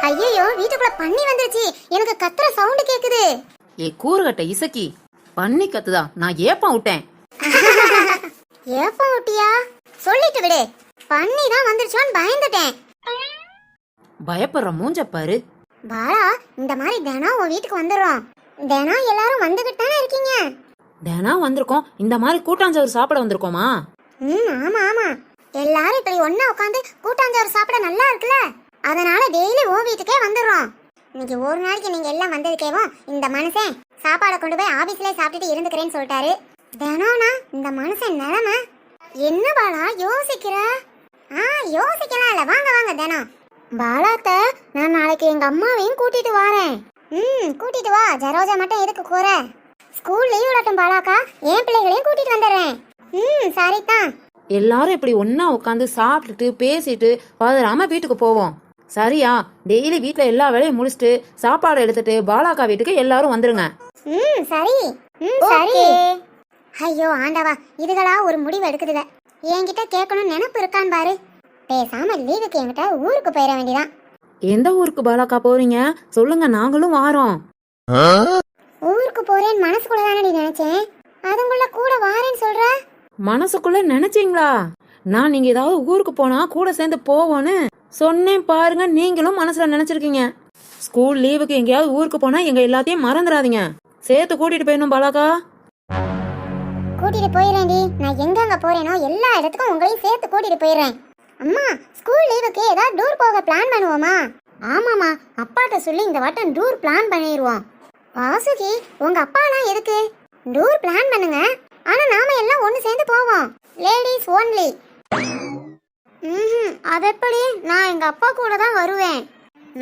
ஐயோ, வீட்டுக்குள்ள பன்னி வந்துருச்சு. எனக்கு கத்துற சவுண்ட் கேக்குது. ஏ கூறுகட்ட இசக்கி, பன்னி கத்துதா? நான் ஏப்பம் விட்டேன். ஏப்பம் விட்டியா? சொல்லிட்டு விடு. பன்னி தான் வந்துருச்சோன்னு பயந்துட்டேன். பயப்படுற மூஞ்ச பாரு. பாலா, இந்த மாதிரி தினம் உன் வீட்டுக்கு வந்துடுறோம். தினம் எல்லாரும் வந்துகிட்டு தானே இருக்கீங்க. தினம் வந்திருக்கோம். இந்த மாதிரி கூட்டாஞ்சோறு சாப்பிட வந்திருக்கோமா? ஆமா ஆமா, எல்லாரும் இப்படி ஒண்ணா உட்காந்து கூட்டாஞ்சோறு சாப்பிட நல்லா இருக்குல்ல, அதனால டெய்லி உன் வீட்டுக்கே வந்துடுறோம். இன்னைக்கு ஒரு நாளைக்கு நீங்க எல்லாம் வந்ததுக்கேவும் இந்த மனுஷன் சாப்பாடை கொண்டு போய் ஆபீஸ்ல சாப்பிட்டுட்டு இருந்துக்கிறேன்னு சொல்லிட்டாரு. தினம்னா இந்த மனுஷன் நிலைமை என்ன பாலா யோசிக்கிற? யோசிக்கலாம் இல்ல, வாங்க வாங்க தினம். பாலாத்த, நான் நாளைக்கு எங்க அம்மாவையும் கூட்டிட்டு வரேன். கூட்டிட்டு வா. ஜரோஜா மட்டும் எதுக்கு கூற? ஸ்கூல் லீவ் விடட்டும் பாலாக்கா, என் பிள்ளைகளையும் கூட்டிட்டு வந்துடுறேன். சரிதான். எல்லாரும் இப்படி ஒன்னா உட்காந்து சாப்பிட்டுட்டு பேசிட்டு பதறாம வீட்டுக்கு போவோம். சரியா? டெய்லி வீட்டுல எல்லா வேலையும் முடிச்சுட்டு சாப்பாடு எடுத்துட்டு பாலாக்கா வீட்டுக்கு எல்லாரும் வந்துருங்க. சரி சரி. ஐயோ ஆண்டவா, இதுகளா ஒரு முடிவு எடுக்குதுங்க. என்கிட்ட கேட்கணும் நினைப்பு இருக்கான்னு பாரு. பேசாம லீவுக்கு என்கிட்ட ஊருக்கு போயிட வேண்டியதான். எந்த ஊருக்கு பாலாக்கா போறீங்க? சொல்லுங்க, நாங்களும் வாரோம். ஊருக்கு போறேன்னு மனசுக்குள்ள தானே நினைச்சேன், அதுக்குள்ள கூட வாரேன்னு சொல்ற. மனசுக்குள்ள நினைச்சீங்களா? நான் நீங்க ஏதாவது ஊருக்கு போனா கூட சேர்ந்து போவோன்னு சொன்னேன் பாருங்க. நீங்களும் மனசுல நினைச்சிருக்கீங்க. ஸ்கூல் லீவுக்கு எங்கேயாவது ஊருக்கு போனா எங்க எல்லாத்தையும் மறந்துடாதீங்க. சேர்த்து கூட்டிட்டு போயிடணும் பாலாக்கா. கூட்டிட்டு போயிடுறேன்டி. நான் எங்க போறேனோ எல்லா இடத்துக்கும் உங்களையும் சேர்த்து கூட்டிட்டு போயிடுறேன். அம்மா, ஸ்கூல் லீவுக்கு ஏதாவது டூர் போக பிளான் பண்ணுவோமா? ஆமாமா, அப்பாட்ட சொல்லி இந்த வட்டம் டூர் பிளான் பண்ணிடுவோம். வாசுகி, உங்க அப்பாலாம் எதுக்கு? டூர் பிளான் பண்ணுங்க, ஆனா நாம எல்லாம் ஒண்ணு சேர்ந்து போவோம். Ladies only. அது எப்படி? நான் எங்க அப்பா கூட தான் வருவேன்.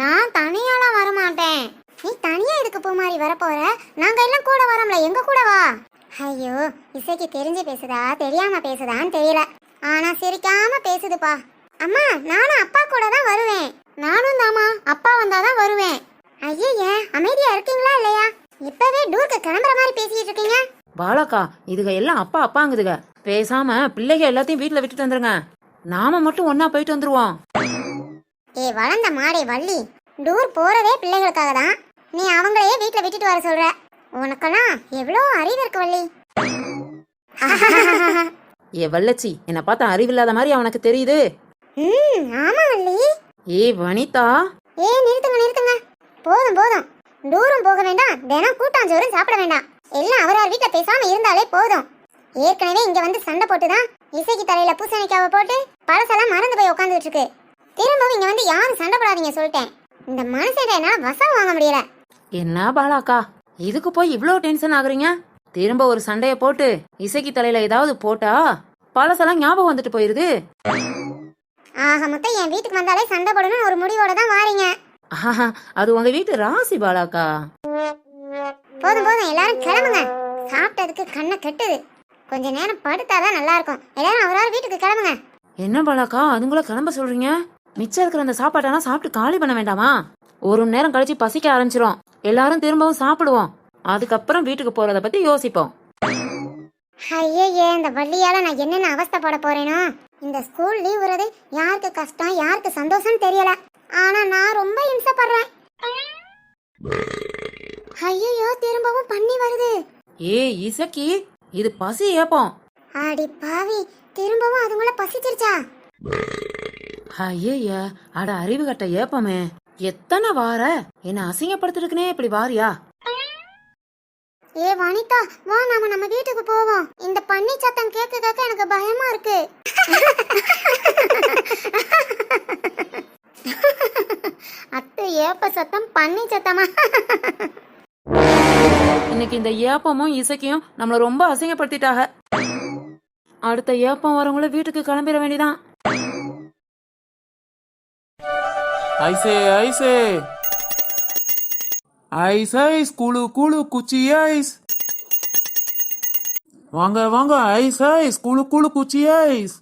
நான் தனியாலாம் வர மாட்டேன். நீ தனியா இதுக்கு போ மாதிரி வரப்போற? நாங்க எல்லாம் கூட வரோம்ல, எங்க கூட வா. ஐயோ, இசைக்கு தெரிஞ்சு பேசுதா தெரியாம பேசுதான்னு தெரியல, ஆனா சிரிக்காம பேசுதுப்பா. அம்மா, நானும் அப்பா கூட தான் வருவேன். நானும் தாமா, அப்பா வந்தாதான் வருவேன். ஐயே, அமைதியா இருக்கீங்களா இல்லையா? இப்பவே டூருக்கு கிளம்புற மாதிரி பேசிட்டு இருக்கீங்க. பாலாக்கா, இதுக எல்லாம் அப்பா அப்பாங்குதுக. பேசாம பிள்ளைங்க எல்லாத்தையும் வீட்டுல விட்டுட்டு வந்துருங்க. நாம மட்டும் ஒன்னா போயிட்டு வந்துருவோம். வளர்ந்த மாடே வள்ளி, டூர் போறதே பிள்ளைகளுக்காக தான். நீ அவங்களையே வீட்டுல விட்டுட்டு வர சொல்ற. உனக்கெல்லாம் எவ்வளோ அறிவு இருக்கு வள்ளி. ஏ வல்லச்சி, என்ன பார்த்தா அறிவில்லாத மாதிரி அவனுக்கு தெரியுது. ஆமா வள்ளி. வனிதா, நிறுத்துங்க. போதும் போதும், டூரும் போக வேண்டாம், தினம் கூட்டாஞ்சோறும் சாப்பிட வேண்டாம். எல்லாம் அவரார் வீட்டுல பேசாம இருந்தாலே போதும். ஏற்கனவே இங்க வந்து சண்டை போட்டுதான் இசைக்கு தலையில பூசணிக்காவை போட்டு பழசெல்லாம் மறந்து போய் உட்காந்துட்டு இருக்கு. திரும்பவும் இங்க வந்து யாரும் சண்டை போடாதீங்க சொல்லிட்டேன். இந்த மனுஷன் என்னால வசம் வாங்க முடியல. என்ன பாலாக்கா, இதுக்கு போய் இவ்வளவு டென்ஷன் ஆகுறீங்க? திரும்ப ஒரு சண்டைய போட்டு இசைக்கு தலையில ஏதாவது போட்டா பழசெல்லாம் ஞாபகம் வந்துட்டு போயிருது. ஆக மொத்தம் என் வீட்டுக்கு வந்தாலே சண்டை போடணும்னு ஒரு முடிவோட தான் வாரீங்க. அது உங்க வீட்டு ராசி பாலாக்கா. போதும் போதும், எல்லாரும் கிளம்புங்க. சாப்பிட்டதுக்கு கண்ணை கட்டுது. கொஞ்ச நேரம் படுத்தாதான் நல்லா இருக்கும். எல்லாரும் அவரால் வீட்டுக்கு கிளம்புங்க. என்ன பாலாக்கா, அதுங்கள கிளம்ப சொல்றீங்க? மிச்சம் இருக்கிற அந்த சாப்பாட்டெல்லாம் சாப்பிட்டு காலி பண்ண வேண்டாமா? ஒரு நேரம் கழிச்சு பசிக்க ஆரம்பிச்சிரும். எல்லாரும் திரும்பவும் சாப்பிடுவோம். அதுக்கப்புறம் வீட்டுக்கு போறத பத்தி யோசிப்போம். ஐயே, இந்த வள்ளியால நான் என்னென்ன அவஸ்தைப்பட போறேனோ. இந்த ஸ்கூல் லீவ் வருது, யாருக்கு கஷ்டம் யாருக்கு சந்தோஷம் தெரியல, ஆனா நான் ரொம்ப இம்சப்படுறேன். ஐயோ, திரும்பவும் பன்னி வருது. இசக்கி, இது பசி ஏப்பம். அடி பாவி, திரும்பவும் அதுங்கள பசிச்சிருச்சா? ஐயா, அட அறிவு கட்ட ஏப்பமே, எத்தனை வார என்ன அசிங்கப்படுத்திருக்கனே, இப்படி வாரியா? வனிதா, வா, நாம நம்ம வீட்டுக்கு போவோம். இந்த பன்னி சத்தம் கேட்க எனக்கு பயமா இருக்கு. அத்தை, ஏப்ப சத்தம் பன்னி சத்தமா? இன்னைக்கு இந்த ஏப்பமும் இசைக்கையும் நம்மள ரொம்ப அசிங்கப்படுத்திட்டாக. அடுத்த ஏப்பம் வரவங்கள வீட்டுக்கு கிளம்பிட வேண்டிதான். ஐசே ஐசே ஐஸ் ஐஸ், குளு குளு குச்சி ஐஸ். வாங்க வாங்க, ஐஸ் ஐஸ், குளு குளு குச்சி ஐஸ்.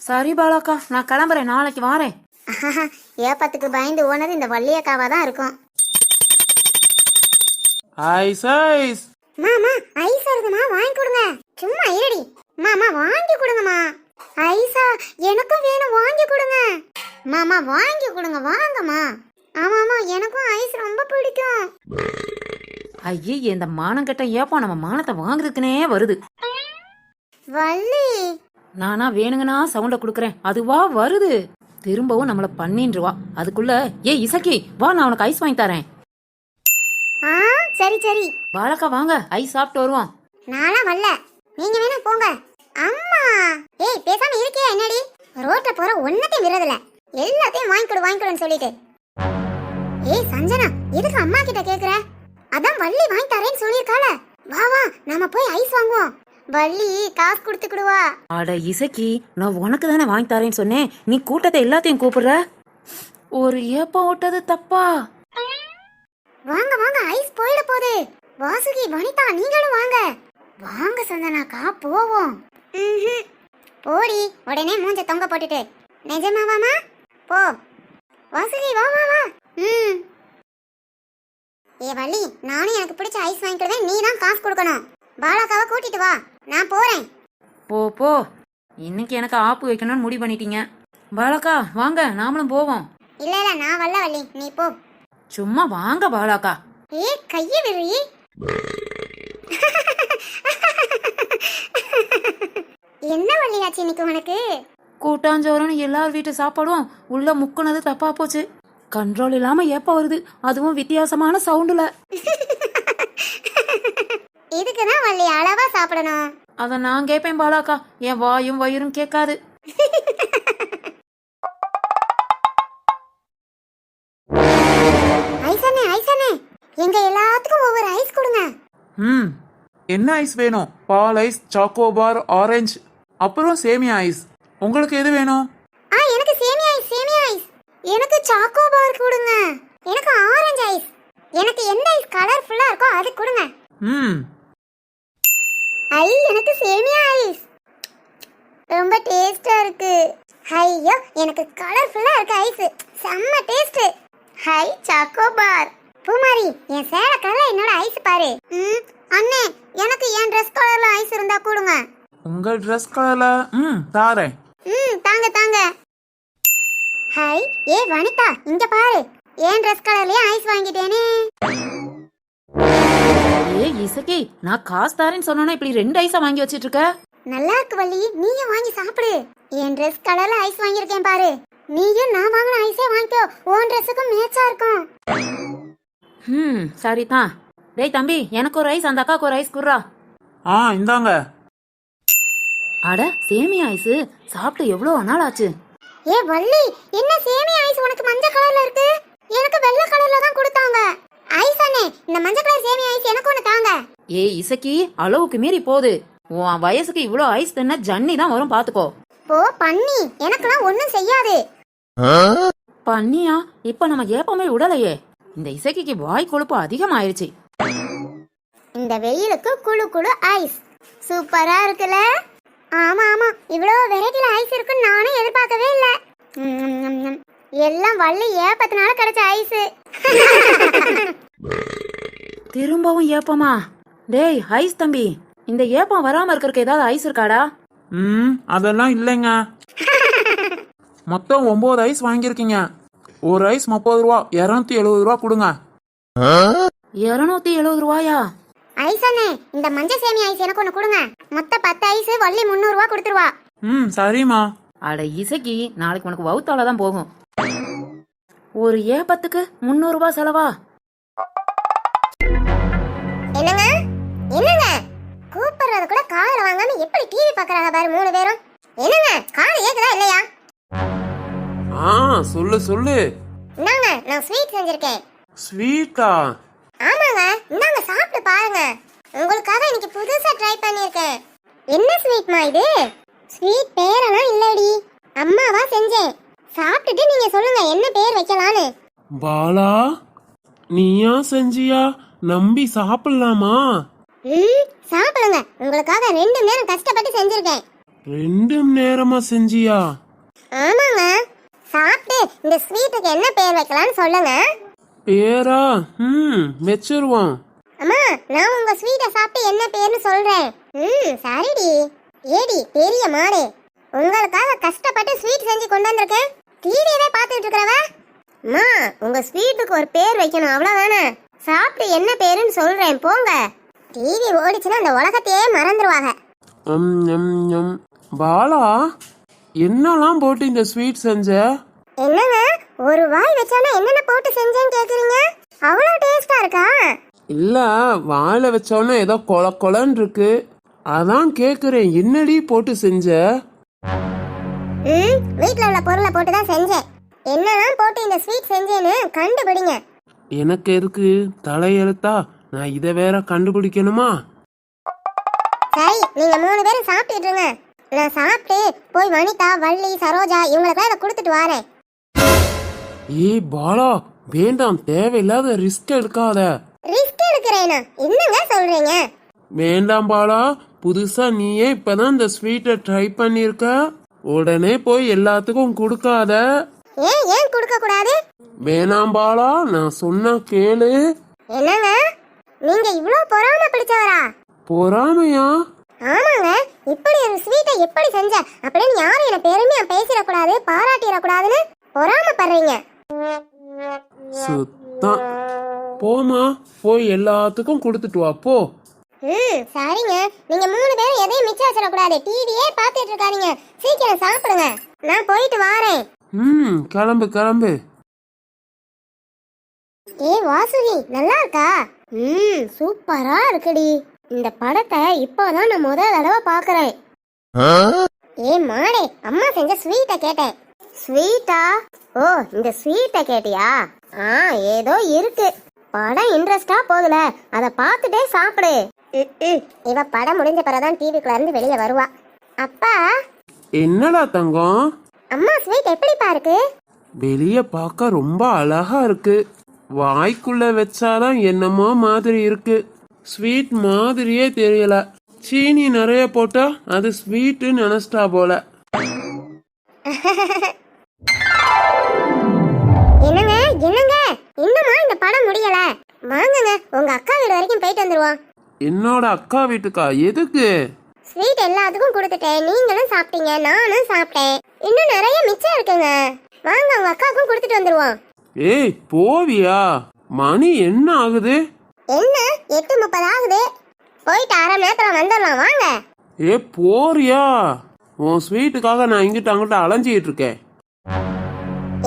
சரி பாலாக்கா, நான் கிளம்புறேன், நாளைக்கு வாரேன். ஏப்பத்துக்கு பயந்து ஓனது இந்த வள்ளியக்காவா தான் இருக்கும். Ice ice. மாமா, ஐஸ் வருதுமா, வாங்கி கொடுங்க. சும்மா இருடி. மாமா, வாங்கி கொடுங்கம்மா. ஐஸா, எனக்கும் வேணும், வாங்கி கொடுங்க. மாமா வாங்கி கொடுங்க வாங்கம்மா. ஆமாமா எனக்கும் ஐஸ் ரொம்ப பிடிக்கும். ஐயே இந்த மானம் கெட்ட ஏப்பம் நம்ம மானத்தை வாங்குறதுக்குனே வருது. வள்ளி நானா வேணுங்கனா சவுண்ட குடுக்கறேன், அதுவா வருது. திரும்பவும் நம்மள பண்ணின்றுவா. அதுக்குள்ள இசக்கி வா, நான் உனக்கு ஐஸ் வாங்கி தரேன். ஆ சரி சரி. பாலக்கா வாங்க, ஐஸ் சாப்பிட்டு வருவோம். நானா வரல, நீங்க வேணா போங்க. அம்மா ஏய் பேசாம இருக்கியா என்னடி? ரோட்ல போற ஒன்னத்தையும் விரதல, எல்லாத்தையும் வாங்கிக்கொடுன்னு சொல்லிட்டு. ஏய் சஞ்சனா எதுக்கு அம்மா கிட்ட கேக்குற? அதான் வள்ளி வாங்கி தரேன்னு சொல்லிருக்கால. வா வா நாம போய் ஐஸ் வாங்குவோம். வள்ளி காசு கொடுத்துக்குடுவா. அட இசக்கி, நான் உனக்கு தானே வாங்கி தரேன்னு சொன்னேன், நீ கூட்டத்தை எல்லாத்தையும் கூப்பிடுற. ஒரு ஏப்பம் ஓட்டது தப்பா? வாங்க வாங்க ஐஸ் போயிட போகுது. வாசுகி வனிதா நீங்களும் வாங்க. வாங்க சந்தனாக்கா போவோம். போடி உடனே மூஞ்ச தொங்க போட்டுட்டு. நிஜமாவாமா? போ வாசுகி வா வா வா. ஏ வள்ளி நானும் எனக்கு பிடிச்ச ஐஸ் வாங்கிக்கிறேன், நீ தான் காசு கொடுக்கணும். பாலாக்காவை கூட்டிட்டு வா, நான் போறேன். போ போ, இன்னைக்கு எனக்கு ஆப்பு வைக்கணும்னு முடிவு பண்ணிட்டீங்க. பாலாக்கா வாங்க, நாமளும் போவோம். இல்ல இல்ல நான் வரல வள்ளி, நீ போ. சும்மா வாங்க பாலாக்கா. ஏ கைய விரி. என்ன வள்ளியாச்சு இன்னைக்கு உனக்கு? கூட்டாஞ்சோறுன்னு எல்லார் வீட்டு சாப்பாடும் உள்ள முக்குனது தப்பா போச்சு. கண்ட்ரோல் இல்லாம ஏப்ப வருது, அதுவும் வித்தியாசமான சவுண்டுல. இதுக்குதான் வள்ளி அளவா சாப்பிடணும். அத நான் கேட்பேன் பாலாக்கா, என் வாயும் வயிறும் கேட்காது. ஐசனே ஐசனே எங்க எல்லாத்துக்கும் ஒவ்வொரு ஐஸ் கொடுங்க. என்ன ஐஸ் வேணும்? பால் ஐஸ், சாக்கோபார், ஆரஞ்சு, அப்புறம் சேமியா ஐஸ். உங்களுக்கு எது வேணும்? எனக்கு சேமியா ஐஸ் சேமியா ஐஸ். எனக்கு சாக்கோபார் கொடுங்க. எனக்கு ஆரஞ்சு ஐஸ். எனக்கு எந்த ஐஸ் கலர்ஃபுல்லா இருக்கோ அது கொடுங்க. எனக்கு சேமியா ஐஸ் ரொம்ப டேஸ்டா இருக்கு. ஐயோ எனக்கு கலர்ஃபுல்லா இருக்கு ஐஸ், செம்ம டேஸ்ட். Hi chocobar. பூமாரி என் சேலை கலர்ல என்னோட ஐஸ் பாரு. அண்ணே எனக்கு என் Dress கலர்ல ஐஸ் இருந்தா கொடுங்க. உங்க Dress கலர்ல தாரேன். தாங்க தாங்க. ஹை ஏ வனிதா இங்க பாரு, என் Dress கலர்லயே ஐஸ் வாங்கிட்டேனே. இசக்கி, நான் காசு தாரேன்னு சொன்னா இப்படி 2 ஐஸா வாங்கி வச்சிட்டு இருக்க. நல்லா இருக்கு வள்ளி, நீயும் வாங்கி சாப்பிடு. என் Dress கலர்ல ஐஸ் வாங்கியிருக்கேன் பாரு. நீயும் நான் வாங்கின ஐஸே வாங்கிக்கோ, உன் Dressக்கு மேட்சா இருக்கும். சரிதான். டேய் தம்பி, எனக்கு ஒரு ஐஸ், அந்த அக்காக்கு ஒரு ஐஸ் குடுறா. இந்தாங்க. அட சேமியா ஐஸ் சாப்பிட்டு எவ்வளவு நாள் ஆச்சு. ஏ வள்ளி என்ன சேமியா ஐஸ் உனக்கு மஞ்சள் கலர்ல இருக்கு? எனக்கு வெள்ளை கலர்ல தான் கொடுத்தாங்க. ஐஸ் அண்ணே இந்த மஞ்சள் கலர் சேமியா ஐஸ் எனக்கு ஒன்னு தாங்க. இசக்கி அளவுக்கு மீறி போகுது. உன் வயசுக்கு இவ்வளோ ஐஸ் தின்ன ஜன்னி தான் வரும், பாத்துக்கோ. போ பண்ணி, எனக்குலாம் ஒண்ணும் செய்யாது. பண்ணியா? இப்ப நம்ம ஏப்பமே விடலையே. இந்த இசக்கிக்கு வாய் கொழுப்பு அதிகமாயிருச்சு. இந்த வெயிலுக்கு குளு குளு ஐஸ் சூப்பரா இருக்குல. ஆமா ஆமா இவ்வளோ வெரைட்டில ஐஸ் இருக்குன்னு நானும் எதிர்பார்க்கவே இல்ல. எல்லாம் வள்ளி ஏப்பத்தினால கிடைச்ச ஐஸ். திரும்பவும் ஏப்பமா? டேய் ஐஸ் தம்பி, இந்த ஏப்பம் வராம இருக்கறதுக்கு ஏதாவது ஐஸ் இருக்காடா? அதெல்லாம் இல்லைங்க. மொத்தம் 9 ஐஸ் வாங்கியிருக்கீங்க. ஒரு ஐஸ் 30 ரூபா, 270 ரூபா கொடுங்க. 270 ரூபாயா? ஐஸ் அண்ணே இந்த மஞ்சள் சேமியா ஐஸ் எனக்கு ஒன்னு கொடுங்க. மொத்த 10 ஐஸ் வள்ளி 300 ரூபா கொடுத்துருவா. சரிம்மா. அட இசக்கி, நாளைக்கு உனக்கு வவுத்தால தான் போகும். ஒரு ஏப்பத்துக்கு 300 ரூபாய் செலவா? என்னங்க என்னங்க கூப்பிடுறது கூட காதுல வாங்காம எப்படி டிவி பாக்குறாங்க பாரு 3 பேரும். என்னங்க காது ஏக்குதா இல்லையா? சொல்லு சொல்லு. இந்தாங்க நான் ஸ்வீட் செஞ்சிருக்கேன். ஸ்வீட்டா? ஆமாங்க இந்தாங்க சாப்பிட்டு பாருங்க. உங்களுக்காக இன்னைக்கு புதுசா ட்ரை பண்ணிருக்கேன். என்ன ஸ்வீட்மா இது? ஸ்வீட் பேரெல்லாம் இல்லடி, அம்மாவா செஞ்சேன். சாப்பிட்டுட்டு நீங்க சொல்லுங்க என்ன பேர் வைக்கலான்னு. பாலா நீயா செஞ்சியா? நம்பி சாப்பிடலாமா? சாப்பிடுங்க, உங்களுக்காக 2 நேரம் கஷ்டப்பட்டு செஞ்சிருக்கேன். 2 நேரமா செஞ்சியா? ஆமாங்க. சாப்பிட்டு இந்த ஸ்வீட்டுக்கு என்ன பேர் வைக்கலாம்னு சொல்லுங்க. பேரா? வெச்சிருவோம். அம்மா நான் உங்க ஸ்வீட்டை சாப்பிட்டு என்ன பேர்னு சொல்றேன். சரிடி. ஏடி பெரிய மாடு, உங்களுக்காக கஷ்டப்பட்டு ஸ்வீட் செஞ்சு கொண்டு வந்திருக்கேன். டிவியவே பார்த்துட்டு இருக்கிறவ அம்மா உங்க ஸ்வீட்டுக்கு ஒரு பேர் வைக்கணும் அவ்வளவுதானே. சாப்பிட்டு என்ன பேருன்னு சொல்றேன் போங்க. டிவி ஓடிச்சுன்னா அந்த உலகத்தையே மறந்துடுவாங்க. பாலா என்னெல்லாம் போட்டு இந்த ஸ்வீட் செஞ்ச? என்னங்க ஒரு வாய் வச்சானே என்னென்ன போட்டு செஞ்சேன்னு கேக்குறீங்க? அவ்வளவு டேஸ்டா இருக்கா? இல்ல வாயில வச்சோன்னே ஏதோ கொல கொலன்னு இருக்கு, அதான் கேக்குறேன் என்னடி போட்டு செஞ்ச? வீட்ல உள்ள பொருளை போட்டு தான் செஞ்சேன். என்னெல்லாம் போட்டு இந்த ஸ்வீட் செஞ்சேன்னு கண்டுபிடிங்க. எனக்கு எதுக்கு தலையெழுத்தா, நான் இதை வேற கண்டுபிடிக்கணுமா? சரி நீங்க 3 பேரும் சாப்பிட்டுட்டு இருங்க. நான் சாப்பிட்டு போய் வனிதா வள்ளி சரோஜா இவங்களுக்கெல்லாம் இதை கொடுத்துட்டு வரேன். ஏய் பாலா வேண்டாம், தேவையில்லாத ரிஸ்க் எடுக்காத. ரிஸ்க் எடுக்கிறேனா? என்னங்க சொல்றீங்க? வேண்டாம் பாலா, புதுசா நீயே இப்பதான் இந்த ஸ்வீட்டை ட்ரை பண்ணிருக்க, உடனே போய் எல்லாத்துக்கும் கொடுக்காத. ஏன் ஏன் கொடுக்க கூடாது? வேணாம் பாலா, நான் சொன்னா கேளு. என்னங்க நீங்க இவ்ளோ பொறாமை பிடிச்சவரா? பொறாமையா? ஆமாங்க, இப்படி ஒரு ஸ்வீட்டை எப்படி செஞ்ச அப்படின்னு யாரும் என்ன பெருமையா பேசிடக்கூடாது பாராட்டிடக்கூடாதுன்னு பொறாமைப்படுறீங்க. சுத்தம். போமா போய் எல்லாத்துக்கும் கொடுத்துட்டு வா போ. சரிங்க. நீங்க 3 பேரும் எதையும் மிச்சம் வச்சிடக்கூடாது. டிவியே பார்த்துட்டு இருக்காதீங்க. சீக்கிரம் சாப்பிடுங்க. நான் போயிட்டு வாரேன். கிளம்பு கிளம்பு. வாசுகி நல்லா இருக்கா? சூப்பரா இருக்குடி. இந்த படத்தை இப்போதான் நான் முதல் தடவை பாக்குறேன். மாடே, அம்மா செஞ்ச ஸ்வீட்டை கேட்டேன். ஸ்வீட்டா? ஓ இந்த ஸ்வீட்டை கேட்டியா? ஏதோ இருக்கு. படம் இன்ட்ரெஸ்டா போகுதுல, அத பார்த்துட்டே சாப்பிடு. இவ படம் முடிஞ்ச பிறகுதான் டிவிக்குள்ள இருந்து வெளியே வருவா. அப்பா. என்னடா தங்கம்? அம்மா ஸ்வீட் எப்படிப்பா இருக்கு? வெளிய பார்க்க ரொம்ப அழகா இருக்கு, வாய்க்குள்ள வச்சாதான் என்னமோ மாதிரி இருக்கு. ஸ்வீட் மாதிரியே தெரியல. சீனி நிறைய போட்டா அது ஸ்வீட் நினைச்சிட்டா போல. என்னங்க என்னங்க இன்னுமா இந்த படம் முடியல? வாங்குங்க, உங்க அக்கா வீடு வரைக்கும் போயிட்டு வந்துருவோம். என்னோட அக்கா வீட்டுக்கா? எதுக்கு? ஸ்வீட் எல்லாத்துக்கும் கொடுத்துட்டேன், நீங்களும் சாப்பிட்டீங்க, நானும் சாப்பிட்டேன். இன்னும் நிறைய மிச்சம் இருக்குங்க. வாங்க உங்க அக்காவுக்கும் கொடுத்துட்டு வந்துருவோம். ஏய் போவியா? மணி என்ன ஆகுது? என்ன 8:30 ஆகுது. போயிட்டு அரை மணி நேரத்துல வந்துடலாம் வாங்க. போறியா? உன் ஸ்வீட்டுக்காக நான் இங்கிட்ட அங்கிட்ட அலைஞ்சிட்டு இருக்கேன்.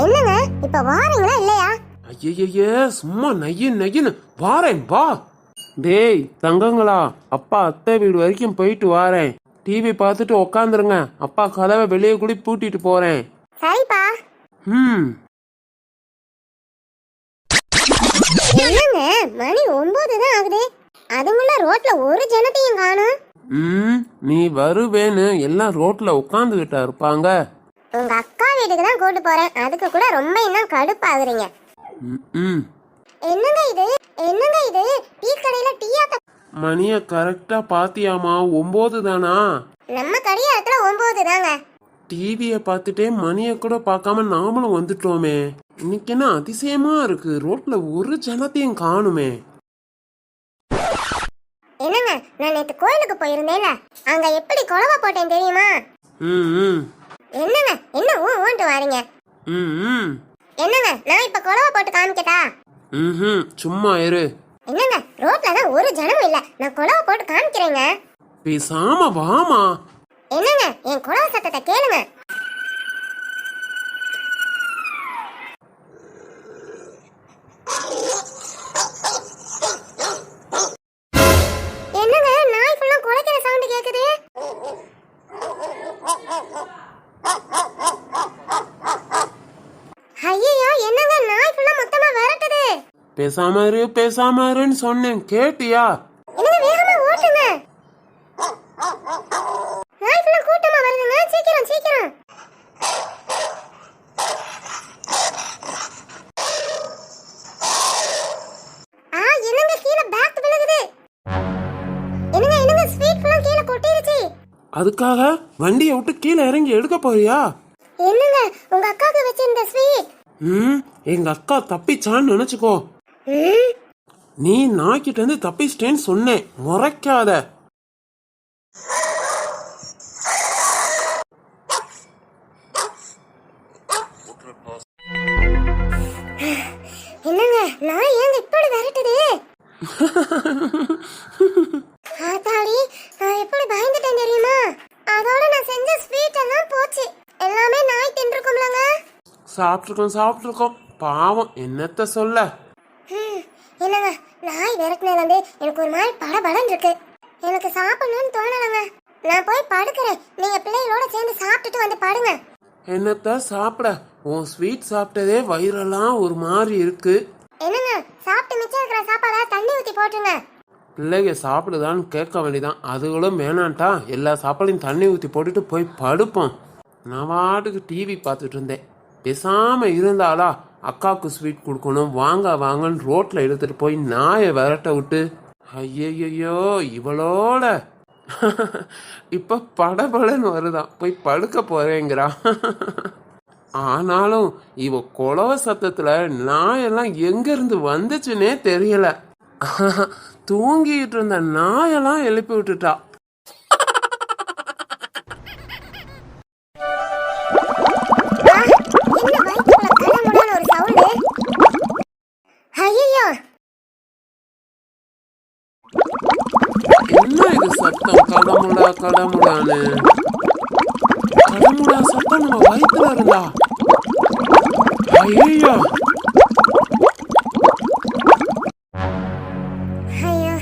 என்னங்க இப்ப வாரீங்களா இல்லையா? ஐயே சும்மா நையின்னு வாரேன் வா. டேய் தங்கங்களா, அப்பா அத்தை வீடு வரைக்கும் போயிட்டு வாரேன். டிவி பார்த்துட்டு உக்காந்துருங்க, அப்பா கதவை வெளியே கூட பூட்டிட்டு போறேன். சரிப்பா. என்னங்க மணி 9 தான் ஆகுது, அதுக்குள்ள ரோட்ல ஒரு ஜனத்தையும் காணும். நீ வருவேன்னு எல்லாம் ரோட்ல உட்காந்துகிட்டா இருப்பாங்க. உங்க அக்கா வீட்டுக்கு தான் கூட்டு போறேன், அதுக்கு கூட ரொம்ப இன்னும் கடுப்பாகுறீங்க. என்னங்க இது என்னங்க இது? டீ கடையில டீயா? மணிய கரெக்டா பாத்தியாமா? 9 தானா? நம்ம கடியாரத்துல 9 தாங்க. டிவிய பார்த்துட்டே மணிய கூட பார்க்காம நாமளும் வந்துட்டோமே. இன்னைக்கு என்ன அதிசயமா இருக்கு, ரோட்ல ஒரு ஜனத்தையும் காணுமே. என்னங்க நான் நேத்து கோயிலுக்கு போயிருந்தேன்ல, அங்க எப்படி குழவை போட்டேன் தெரியுமா? என்னங்க என்ன ஊன்ட்டு வாரீங்க? என்னங்க நான் இப்ப குழவை போட்டு காமிக்கட்டா? சும்மா இரு. என்னங்க ரோட்ல தான் ஒரு ஜனமும் இல்ல, நான் குழவை போட்டு காமிக்கிறேங்க. பேசாம வாமா. என்னங்க என் குழவை சத்தத்தை கேளுங்க. என்னங்க நாய் ஃபுல்லா குலைக்கிற சவுண்ட் கேக்குது. ஐயோ என்னங்க நாய் ஃபுல்லா மொத்தமா விரட்டுது. பேசாம இருன்னு சொன்னேன், கேட்டியா? என்னங்க வேகமா ஓட்டுங்க, நாய் ஃபுல்லா கூட்டமா வருதுங்க. சீக்கிரம் சீக்கிரம். என்னங்க கீழ பேக் விழுகுது. என்னங்க ஸ்வீட் ஃபுல்லா கீழ கொட்டிருச்சு. அதுக்காக வண்டியை விட்டு கீழே இறங்கி எடுக்க போறியா? என்னங்க உங்க அக்காக்கு வச்சிருந்த ஸ்வீட். எங்க அக்கா தப்பிச்சான்னு நினைச்சுக்கோ. நீ நாய்கிட்ட இருந்து தப்பிச்சிட்டேன்னு சொன்னேன், முறைக்காத. என்னங்க நான் ஏங்க இப்படி விரட்டுது? ஆத்தாடி, நான் எப்படி பயந்துட்டேன் தெரியுமா? அதோட நான் செஞ்ச ஸ்வீட் எல்லாம் போச்சு. எல்லாமே நாய் தின்றுக்கும்லங்க. சாப்பிட்டுருக்கோம் பாவம், என்னத்த சொல்ல. என்னங்க, நாய் விரட்டினதுல இருந்து எனக்கு ஒரு மாதிரி படபடன்னு இருக்கு. எனக்கு சாப்பிடணும்னு தோணலங்க. நான் போய் படுக்கிறேன். நீங்க பிள்ளைகளோட சேர்ந்து சாப்பிட்டுட்டு வந்து படுங்க. என்னத்த சாப்பிட? உன் ஸ்வீட் சாப்பிட்டதே வயிறெல்லாம் ஒரு மாதிரி இருக்கு. என்னங்க, சாப்பிட்டு மிச்சம் இருக்கிற சாப்பாடை தண்ணி ஊத்தி போட்டுருங்க. பிள்ளைங்க சாப்பிடுதான்னு கேட்க வேண்டியதான். அதுகளும் வேணான்ட்டா எல்லா சாப்பாடையும் தண்ணி ஊற்றி போட்டுட்டு போய் படுப்போம். நான் வாட்டுக்கு டிவி பார்த்துட்டு இருந்தேன். பேசாம இருந்தாலா அக்காவுக்கு ஸ்வீட் கொடுக்கணும் வாங்க வாங்கன்னு ரோட்ல எடுத்துட்டு போய் நாயை விரட்ட விட்டு, ஐயையோ இவளோட இப்ப படபடன்னு வருதான். போய் படுக்க போறேங்கிறா. ஆனாலும் இவ குலவ சத்தத்துல நாயெல்லாம் எங்க இருந்து வந்துச்சுன்னே தெரியல. தூங்கிட்டு இருந்த நாயெல்லாம் எழுப்பி விட்டுட்டா. என்ன இது சத்தம்? கடமுடா கடமுடான்னு கடமுடா சத்தம் நம்ம வயிற்றுல இருந்தா. ஐயோ ஐயோ,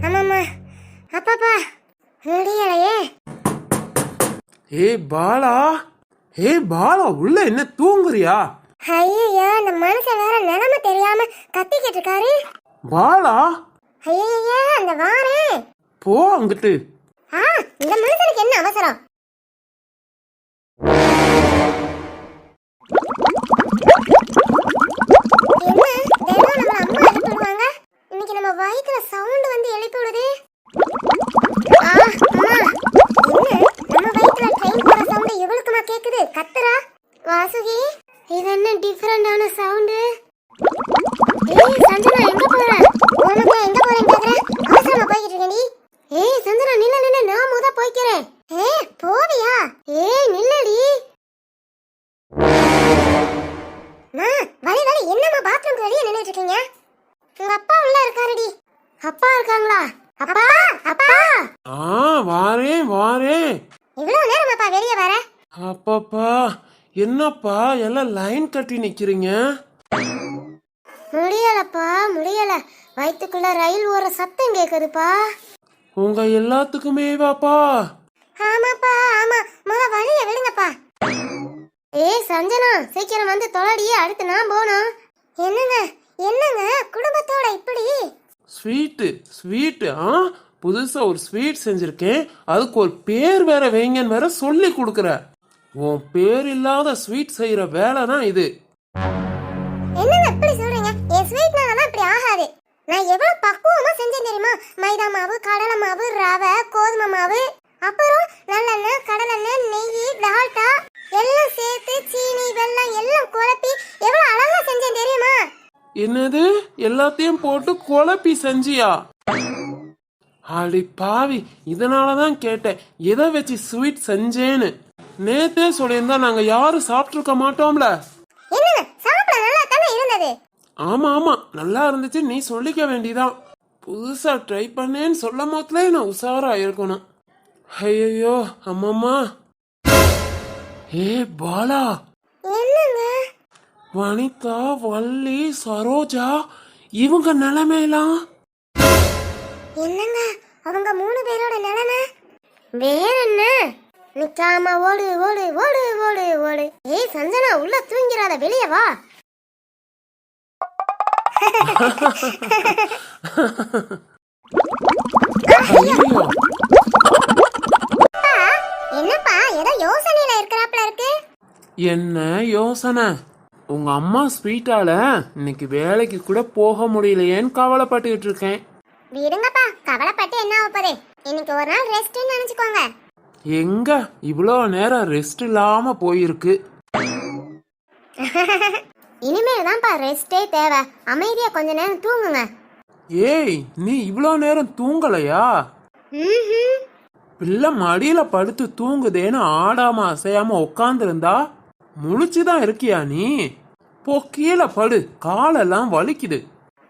அம்மா, அப்பாப்பா, முடியலையே. ஏய் பாலா, உள்ள என்ன தூங்குறியா? ஐயோ, இந்த மனுஷன் வேற நிலைமை தெரியாம கத்திக்கிட்டு இருக்காரு. பாலா, ஐயோ, அந்த வாரே போ அங்கிட்டு. இந்த மனுஷனுக்கு என்ன அவசரம்? இன்னைக்கு நம்ம வயித்துல சவுண்ட் வந்து எழுப்பி விடுது. நம்ம வயித்துல ட்ரெயின் போற சவுண்ட் இவளுக்குமா கேக்குது? கத்துறா. வாசுகி, இது என்ன டிஃபரெண்டான சவுண்ட்? ஏய் சஞ்சனா, எங்க போற? உனக்கு எங்க போறேன்னு கேக்குறேன். அவசரமா போய்கிட்டு இருக்க நீ. ஏய் சஞ்சனா, நில்ல, நான் முத போய்க்கிறேன். போவியா? ஏய் நில்லடி. வலி என்னம்மா பாத்ரூம் வெளியே நின்னுட்டு இருக்கீங்க? உங்க அப்பா உள்ள இருக்காருடி. அப்பா இருக்காங்களா? அப்பா. வாரேன். இவ்வளவு நேரம் அப்பா வெளியே வர? அப்பப்பா, என்னப்பா எல்லாம் லைன் கட்டி நிக்கிறீங்க? முடியல. வயித்துக்குள்ள ரயில் ஓர சத்தம் கேக்குதுப்பா. உங்க எல்லாத்துக்குமே வாப்பா? ஆமாப்பா, ஆமா. முத வழிய விடுங்கப்பா. ஏய் சஞ்சனா, சீக்கிரம் வந்து தொலைடி, அடுத்து நான் போகணும். என்னங்க குடும்பத்தோட இப்படி? ஸ்வீட் புதுசா ஒரு ஸ்வீட் செஞ்சிருக்கேன். அதுக்கு ஒரு பேர் வேற வைங்கன்னு வேற சொல்லி கொடுக்கற. உன் பேர் இல்லாத ஸ்வீட் செய்யற வேலை தான் இது. என்னங்க இப்படி சொல்றீங்க? என் ஸ்வீட்னால இப்படி ஆகாது. நான் எவ்வளவு பக்குவமா செஞ்சேன் தெரியுமா? மைதா மாவு, கடலை மாவு, ரவை, கோதுமை மாவு, அப்புறம் நல்லெண்ணெய், கடலெண்ணெய், நெய், டால்டா எல்லாம் சேர்த்து சீனி, வெல்லம் எல்லாம் குழப்பி எவ்வளவு அழகா செஞ்சேன் தெரியுமா? என்னது? எல்லாத்தையும் போட்டு குழப்பி செஞ்சியா? அடி பாவி, இதனாலதான் கேட்டேன் எதை வச்சு ஸ்வீட் செஞ்சேன்னு. நேத்தே சொல்லியிருந்தா நாங்க யாரும் சாப்பிட்டுருக்க மாட்டோம்ல. என்ன சாப்பிட நல்லா தானே இருந்தது? ஆமா நல்லா இருந்துச்சு. நீ சொல்லிக்க வேண்டியதான். புதுசா ட்ரை பண்ணேன்னு சொல்லும் போதுல நான் உஷாரா இருக்கணும். ஐயோ அம்மம்மா. பாலா, என்னங்க? வனிதா, வள்ளி, சரோஜா இவங்க நிலைமையெல்லாம் என்னங்க? அவங்க 3 பேரோட நிலைமை வேற என்ன? நிக்காம ஓடு. ஏய் சஞ்சனா, உள்ள தூங்கிறாத, வெளியே வா. என்னப்பா ஏதோ யோசனையில இருக்கறாப்ல இருக்கு? என்ன யோசனை? உங்க அம்மா ஸ்வீட்டால இன்னைக்கு வேலைக்கு கூட போக முடியலையேன்னு கவலைப்பட்டுக்கிட்டு இருக்கேன். விடுங்கப்பா, கவலைப்பட்டு என்ன ஆக போகுது? இன்னைக்கு ஒரு நாள் ரெஸ்ட்னு நினைச்சுக்கோங்க. எங்க இவ்வளோ நேரம் ரெஸ்ட் இல்லாம போயிருக்கு. இனிமேல் தான்ப்பா ரெஸ்டே தேவை. அமைதியா கொஞ்ச நேரம் தூங்குங்க. ஏய், நீ இவ்வளோ நேரம் தூங்கலையா? பிள்ளை மடியில படுத்து தூங்குதேன்னு ஆடாம அசையாம உட்காந்துருந்தா முழிச்சுதான் இருக்கியா நீ? போ கீழே படு, காலெல்லாம் வலிக்குது.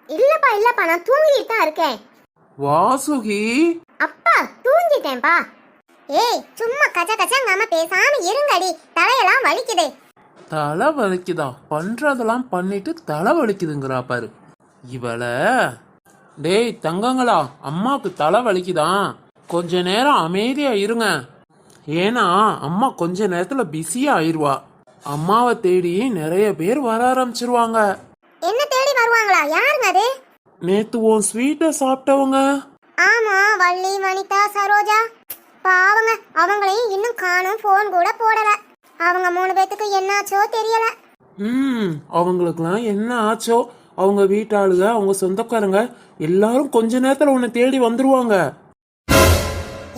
இல்லப்பா இல்லப்பா, நான் தூங்கிட்டு தான் இருக்கேன். வாசுகி, அப்பா தூங்கிட்டேன்பா. ஏய் சும்மா கச்ச கச்சங்காம பேசாம இருங்கடி, தலையெல்லாம் வலிக்குது. தலை வலிக்குதா? பண்றதெல்லாம் பண்ணிட்டு தலை வலிக்குதுங்கிறா பாரு இவள. டேய் தங்கங்களா, அம்மாக்கு தலை வலிக்குதான், கொஞ்ச நேரம் அமைதியா இருங்க. ஏன்னா அம்மா கொஞ்ச நேரத்துல பிஸியா ஆயிருவா. அம்மாவை தேடி நிறைய பேர் வர ஆரம்பிச்சிருவாங்க. என்ன தேடி வருவாங்களா? யாருங்க அது? நேத்து உன் ஸ்வீட்டை சாப்பிட்டவங்க. ஆமா, வள்ளி, வனிதா, சரோஜா. பாவங்க, அவங்களையும் இன்னும் காணோம், போன் கூட போடல. அவங்க 3 பேத்துக்கு என்னாச்சோ தெரியல. அவங்களுக்குலாம் என்ன ஆச்சோ? அவங்க வீட்டாளுங்க, அவங்க சொந்தக்காரங்க எல்லாரும் கொஞ்ச நேரத்துல உன்னை தேடி வந்துருவாங்க.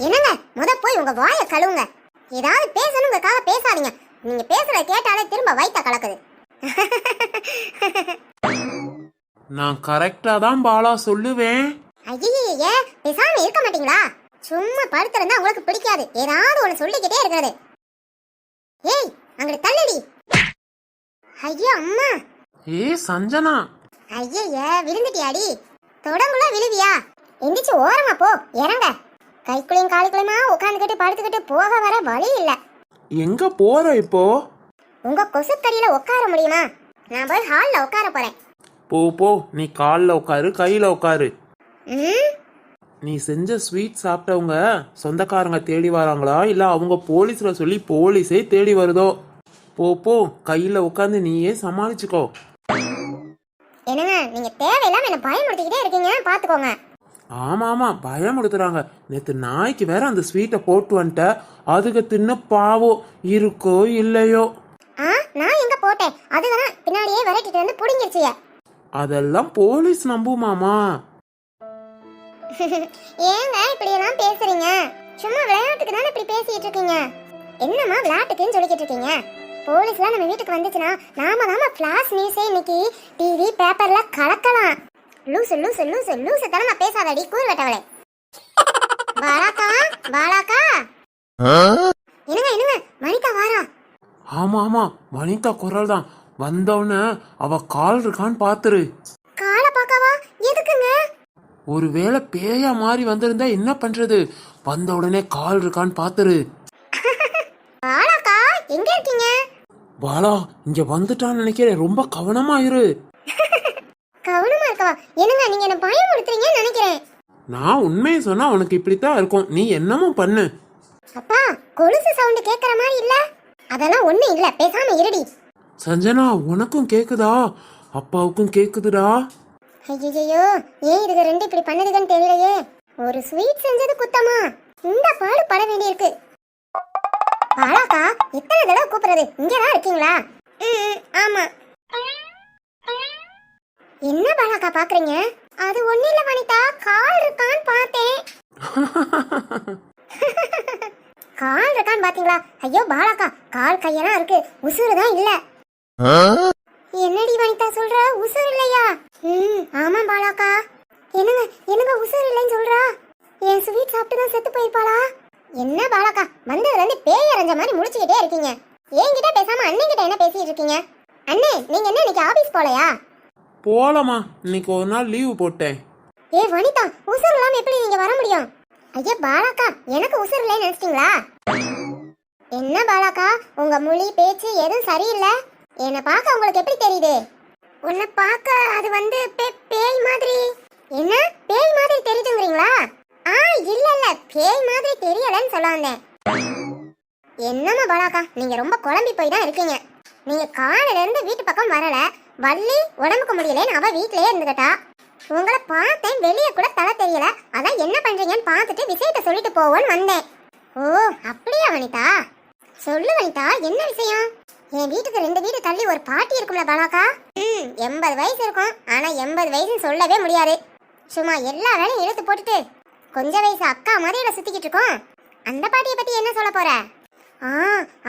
என்னங்க, போய் உங்க வாயை கழுவுங்க. ஏதாவது பேசணுங்கிறதுக்காக பேசாதீங்க. நீங்க பேசுறத கேட்டாலே திரும்ப வயித்த கலக்குது. நான் கரெக்டா தான் பாலா சொல்லுவேன். ஐயே, பேசாம இருக்க மாட்டீங்களா? சும்மா படுத்திருந்தா உங்களுக்கு பிடிக்காது, ஏதாவது ஒண்ணு சொல்லிக்கிட்டே இருக்கிறது. ஏய் அங்கிட்டு தள்ளுடி. ஐயோ அம்மா. சஞ்சனா. ஐயே, விழுந்துட்டியாடி? தொடங்குல விழுவியா? எந்திரிச்சு ஓரமா போ, இறங்க. கைக்குள்ளையும் காலுக்குள்ளையுமா உட்காந்துக்கிட்டு படுத்துக்கிட்டு போக வர வழி இல்ல. எங்க போற இப்போ? உங்க கொசுக்கடியில உட்கார முடியுமா? நான் போய் ஹால்ல உட்கார போறேன். போ போ, நீ கால்ல உட்காரு, கையில உட்காரு. ம், நீ செஞ்ச ஸ்வீட் சாப்பிட்டவங்க சொந்தக்காரங்க தேடி வராங்களா, இல்ல அவங்க போலீஸ்ல சொல்லி போலீஸே தேடி வருதோ? போ போ, கையில உட்காந்து நீயே சமாளிச்சுக்கோ. என்னங்க நீங்க தேவையில்லாம என்ன பயமுறுத்திக்கிட்டே இருக்கீங்க, பாத்துக்கோங்க. ஆமா ஆமா, பயமுடுத்துறாங்க. நேத்து நாய்க்கு வேற அந்த ஸ்வீட்டை போட்டு வந்துட்ட, அதுக்கு தின்ன பாவம் இருக்கோ இல்லையோ. நான் எங்க போட்டேன்? அதுதான் பின்னாடியே விரட்டிட்டு வந்து புடிங்கிருச்சு. அதெல்லாம் போலீஸ் நம்புமாமா? ஏங்க இப்படி எல்லாம் பேசுறீங்க? சும்மா விளையாட்டுக்கு தானே இப்படி பேசிட்டு இருக்கீங்க. என்னம்மா விளையாட்டுக்குன்னு சொல்லிக்கிட்டு இருக்கீங்க? போலீஸ்லாம் நம்ம வீட்டுக்கு வந்துச்சுன்னா நாம ஃபிளாஷ் நியூஸே இன்னைக்கு டிவி பேப்பர்ல கலக்கலாம். லூசு லூசு லூசு லூசு தனமா பேசாதடி கூறுகட்டவளே. பாலாக்கா, பாலாக்கா. என்னங்க வனிதா வாரா. ஆமா ஆமா, வனிதா குரல் தான். வந்தவன அவ கால் இருக்கான்னு பாத்துரு. காலை பாக்கவா? எதுக்குங்க? ஒருவேளை பேயா மாறி வந்திருந்தா என்ன பண்றது? வந்த உடனே கால் இருக்கான்னு பாத்துரு. பாலாக்கா எங்க இருக்கீங்க? பாலா இங்க வந்துட்டான்னு நினைக்கிறேன், ரொம்ப கவனமா இரு. கவனமா இருக்கவா? என்னங்க நீங்க என்ன பயமுறுத்துறீங்கன்னு நினைக்கிறேன். நான் உண்மையை சொன்னா உனக்கு இப்படித்தான் இருக்கும், நீ என்னமோ பண்ணு. அப்பா கொலுசு சவுண்ட் கேக்குற மாதிரி இல்ல? அதெல்லாம் ஒண்ணு இல்ல, பேசாம இருடி. சஞ்சனா உனக்கும் கேக்குதா? அப்பாவுக்கும் கேக்குதுடா. ஐயோ, ஏன் இதுக்கு ரெண்டு இப்படி பண்ணதுன்னு தெரியலையே. ஒரு ஸ்வீட் செஞ்சது குத்தமா? இந்த பாடு பட வேண்டியிருக்கு. பாலாக்கா எத்தனை தடவை கூப்பிடுறது? இங்கதான் இருக்கீங்களா? ஆமா. என்ன பாலாக்கா பாக்குறீங்க? அது ஒண்ணு இல்ல வனிதா, கால் இருக்கான்னு பார்த்தேன். கால் இருக்கான்னு பாத்தீங்களா? ஐயோ பாலாக்கா, கால் கையெல்லாம் இருக்கு, உசுறுதான் இல்ல. என்னடி வனிதா சொல்ற? உசுறு இல்லையா? ஆமா பாலாக்கா. என்னங்க உசுறு இல்லைன்னு சொல்றா? என் ஸ்வீட் சாப்பிட்டு தான் செத்து போயிருப்பாளா? என்ன பாலாக்கா, வந்ததுல இருந்து பேய் அரைஞ்ச மாதிரி முடிச்சுக்கிட்டே இருக்கீங்க. என்கிட்ட பேசாம அண்ணன்கிட்ட என்ன பேசிட்டு இருக்கீங்க? அண்ணே நீங்க என்ன இன்னைக்கு ஆபீஸ் போலையா? போலாமா, இன்னைக்கு ஒரு நாள் லீவு போட்டேன். ஏ வனிதா, உசுறு இல்லாம எப்படி நீங்க வர முடியும்? ஐயா பாலாக்கா, எனக்கு உசுறு இல்லைன்னு நினைச்சிட்டீங்களா? என்ன பாலாக்கா, உங்க மொழி பேச்சு எதுவும் சரியில்லை. என்னை பார்க்க உங்களுக்கு எப்படி தெரியுது? உன்னை பார்க்க அது வந்து பேய் மாதிரி. என்ன பேய் மாதிரி தெரியுதுங்கிறீங்களா? இல்ல பேய் மாதிரி தெரியலன்னு சொல்ல வந்தேன். என்னம்மா பாலாக்கா, நீங்க ரொம்ப குழம்பி போய் தான் இருக்கீங்க. நீங்க காலையில இருந்து வீட்டு பக்கம் வரல. வள்ளி உடம்புக்கு முடியலன்னு அவ வீட்லயே இருந்துகிட்டா. உங்களை பார்த்தேன், வெளியே கூட தலை தெரியல. அதான் என்ன பண்றீங்கன்னு பார்த்துட்டு விஷயத்த சொல்லிட்டு போவோன்னு வந்தேன். ஓ அப்படியா வனிதா? சொல்லு வனிதா, என்ன விஷயம்? என் வீட்டுக்கு 2 வீடு தள்ளி ஒரு பாட்டி இருக்கும்ல பாலாக்கா? 80 வயசு இருக்கும். ஆனா 80 வயசுன்னு சொல்லவே முடியாது. சும்மா எல்லா வேலையும் இழுத்து போட்டுட்டு கொஞ்ச வயசு அக்கா மாதிரியில சுத்திக்கிட்டு இருக்கோம். அந்த பாட்டியை பத்தி என்ன சொல்ல போற?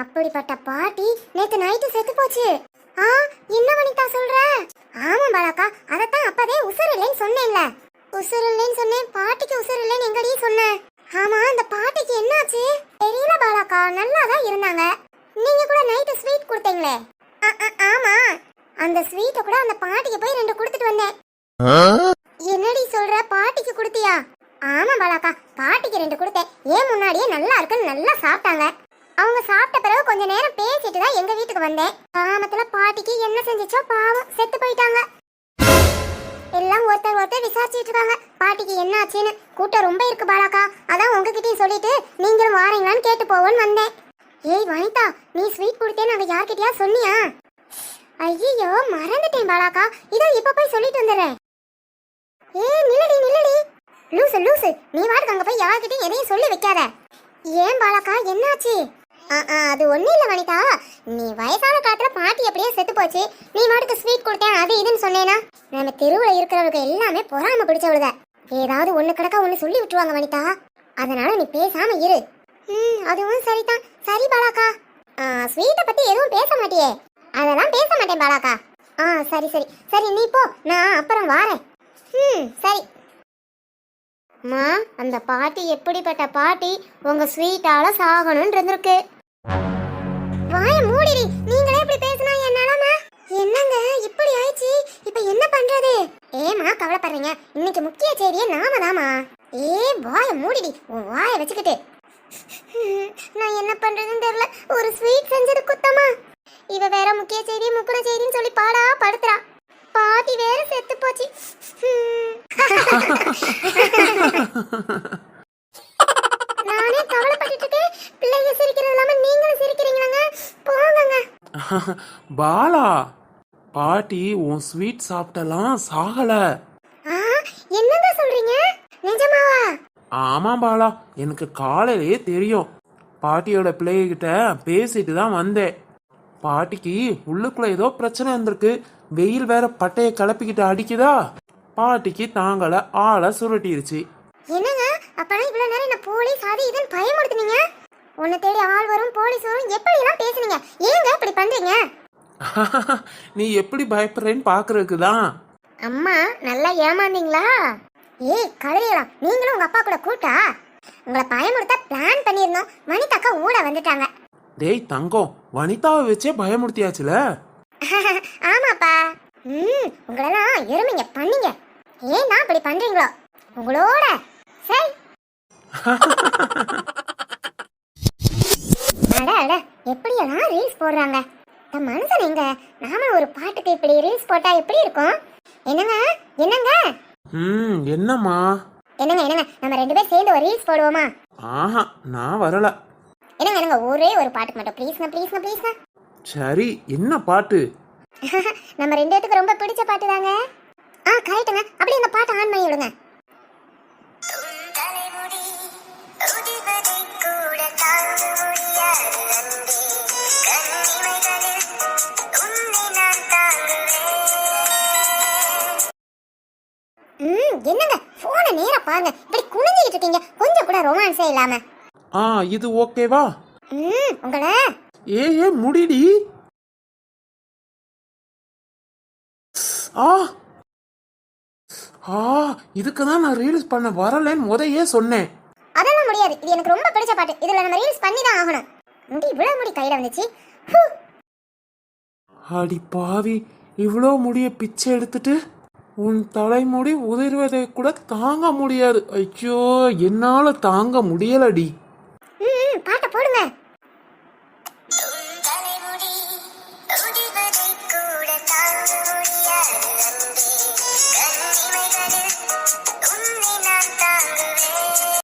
அப்படிப்பட்ட பாட்டி நேத்து நைட்டு செத்து போச்சு. என்ன வனிதா சொல்ற? ஆமா பாலாக்கா, அதத்தான் அப்பதே உசுறு இல்லைன்னு சொன்னேன்ல. உசுறு இல்லைன்னு சொன்னேன், பாட்டிக்கு உசுறு இல்லைன்னு எங்கடி சொன்னேன்? ஆமா, அந்த பாட்டிக்கு என்னாச்சு தெரியல பாலாக்கா, நல்லாதான் இருந்தாங்க. நீங்க கூட நைட்டு ஸ்வீட் கொடுத்தீங்களே, அந்த ஸ்வீட்டை கூட அந்த பாட்டிக்கு போய் 2 கொடுத்துட்டு வந்தேன். என்னடி சொல்ற, பாட்டிக்கு கொடுத்தியா? ஆமா பாலாக்கா, பாட்டிக்கு 2 கொடுத்தேன். ஏன் முன்னாடியே நல்லா இருக்குன்னு நல்லா சாப்பிட்டாங்க. அவங்க சாப்பிட்ட பிறகு கொஞ்ச நேரம் பேசிட்டு தான் எங்க வீட்டுக்கு வந்தேன். காமத்துல பாட்டிக்கு என்ன செஞ்சுச்சோ பாவம், செத்து போயிட்டாங்க. எல்லாம் ஒருத்தர் விசாரிச்சுட்டு இருக்காங்க பாட்டிக்கு என்ன ஆச்சுன்னு. கூட்டம் ரொம்ப இருக்கு பாலாக்கா, அதான் உங்ககிட்டயும் சொல்லிட்டு நீங்களும் வாரீங்களான்னு கேட்டு போவோன்னு வந்தேன். ஏய் வனிதா, நீ ஸ்வீட் கொடுத்தேன்னு அங்க யார்கிட்டயா சொன்னியா? ஐயோ மறந்துட்டேன் பாலாக்கா, இதோ இப்ப போய் சொல்லிட்டு வந்துடுறேன். ஏய் நில்லடி லூசு, நீ வாட்டுக்கு அங்க போய் யார்கிட்டயும் எதையும் சொல்லி வைக்காத. ஏன் பாலாக்கா, என்னாச்சு? அது ஒண்ணும் இல்ல வனிதா, நீ வயசான காலத்துல பாட்டி அப்படியே செத்து போச்சு, நீ மாட்டுக்கு ஸ்வீட் கொடுத்தேன் அது இதுன்னு சொன்னேனா, நம்ம தெருவுல இருக்கிறவங்க எல்லாமே பொறாம பிடிச்சவளுத. ஏதாவது ஒண்ணு கிடக்க ஒண்ணு சொல்லி விட்டுருவாங்க வனிதா, அதனால நீ பேசாம இரு. அதுவும் சரிதான். சரி பாலாக்கா, ஸ்வீட்டை பத்தி எதுவும் பேச மாட்டியே? அதெல்லாம் பேச மாட்டேன் பாலாக்கா. சரி நீ போ, நான் அப்புறம் வாரேன். சரி. அம்மா, அந்த பாட்டி எப்படிப்பட்ட பாட்டி, உங்க ஸ்வீட்டால சாகணும்னு இருந்திருக்கு. வாய மூடிடி, நீங்களே இப்படி பேசினா என் நிலைமை என்னங்க இப்படி ஆயிடுச்சு? இப்ப என்ன பண்றது? ஏமா கவலைப்படுறீங்க, இன்னைக்கு முக்கிய செய்தியே நாம தாமா. வாய மூடிடி, உன் வாய வச்சுக்கிட்டு. நான் என்ன பண்றதுன்னு தெரியல, ஒரு ஸ்வீட் செஞ்சது குத்தமா? இவ வேற முக்கிய செய்தி முக்குற செய்தின்னு சொல்லி பாடா படுத்துறா. பாட்டி வேற செத்து போச்சு. நானே கவலைப்பட்டுட்டு இருக்கேன், பிள்ளைங்க சிரிக்கிறது இல்லாம நீங்களும் சிரிக்கிறீங்களாங்க, போங்கங்க. பாலா, பாட்டி உன் ஸ்வீட் சாப்பிட்டலாம் சாகல. என்னங்க சொல்றீங்க, நிஜமாவா? ஆமா பாலா, எனக்கு காலையிலேயே தெரியும். பாட்டியோட பிள்ளைகிட்ட பேசிட்டு தான் வந்தேன். பாட்டிக்கு உள்ளுக்குள்ள ஏதோ பிரச்சனை இருந்திருக்கு, வெயில் வேற பட்டைய கிளப்பிக்கிட்டு அடிக்குதா, பாட்டிக்கு தாங்கள ஆளை சுருட்டிருச்சு. என்னங்க, அப்பனா இவ்வளவு நேரம் என்ன போலீஸ் அது இதுன்னு பயமுறுத்துனீங்க? உன்னை தேடி ஆள் வரும் போலீஸ் வரும் எப்படி எல்லாம் பேசுனீங்க? ஏங்க இப்படி பண்றீங்க? நீ எப்படி பயப்படுறேன்னு பாக்குறதுக்கு தான். அம்மா நல்லா ஏமாந்தீங்களா? கழுவிடா, நீங்களும் உங்க அப்பா கூட கூட்டா உங்களை பயமுறுத்த பிளான் பண்ணிருந்தோம். வனிதாக்கா ஊட வந்துட்டாங்க. டேய் தங்கம், வனிதாவை வச்சே பயமுறுத்தியாச்சுல. ஆமாப்பா. உங்களெல்லாம் எருமைங்க பண்ணீங்க. ஏன் தான் இப்படி பண்றீங்களோ உங்களோட? சரி. அட எப்படியெல்லாம் ரீல்ஸ் போடுறாங்க மனுஷன். எங்க நாம ஒரு பாட்டுக்கு இப்படி ரீல்ஸ் போட்டா எப்படி இருக்கும்? என்னங்க என்னம்மா? என்னங்க நம்ம 2 பேரும் சேர்ந்து ஒரு ரீல்ஸ் போடுவோமா? ஆஹா, நான் வரல. என்னங்க ஒரே ஒரு பாட்டுக்கு மட்டும் ப்ளீஸ்ங்க. சரி, என்ன பாட்டு? நம்ம 2 பேருக்கு ரொம்ப பிடிச்ச பாட்டு தாங்க. கரெக்ட்டுங்க, அப்படியே அந்த பாட்டை ஆன் பண்ணி விடுங்க. என்னங்க போனை நேரா பாருங்க, இப்படி குனிஞ்சிட்டு இருக்கீங்க, கொஞ்சம் கூட ரொமான்ஸே இல்லாம. இது ஓகேவா? உங்களை முடிடி. இதுக்குதான் நான் ரீல்ஸ் பண்ண வரலன்னு முதையே சொன்னேன். அதெல்லாம் முடியாது, இது எனக்கு ரொம்ப பிடிச்ச பாட்டு, இதுல நம்ம ரீல்ஸ் பண்ணி தான் ஆகணும். இவ்வளவு முடி கையில வந்துச்சு. அடி பாவி, இவ்வளோ முடிய பிச்சை எடுத்துட்டு உன் தலைமுடி உதிர்வதை கூட தாங்க முடியாது. ஐயோ, என்னால தாங்க முடியலடி. பாட்டை போடுங்க.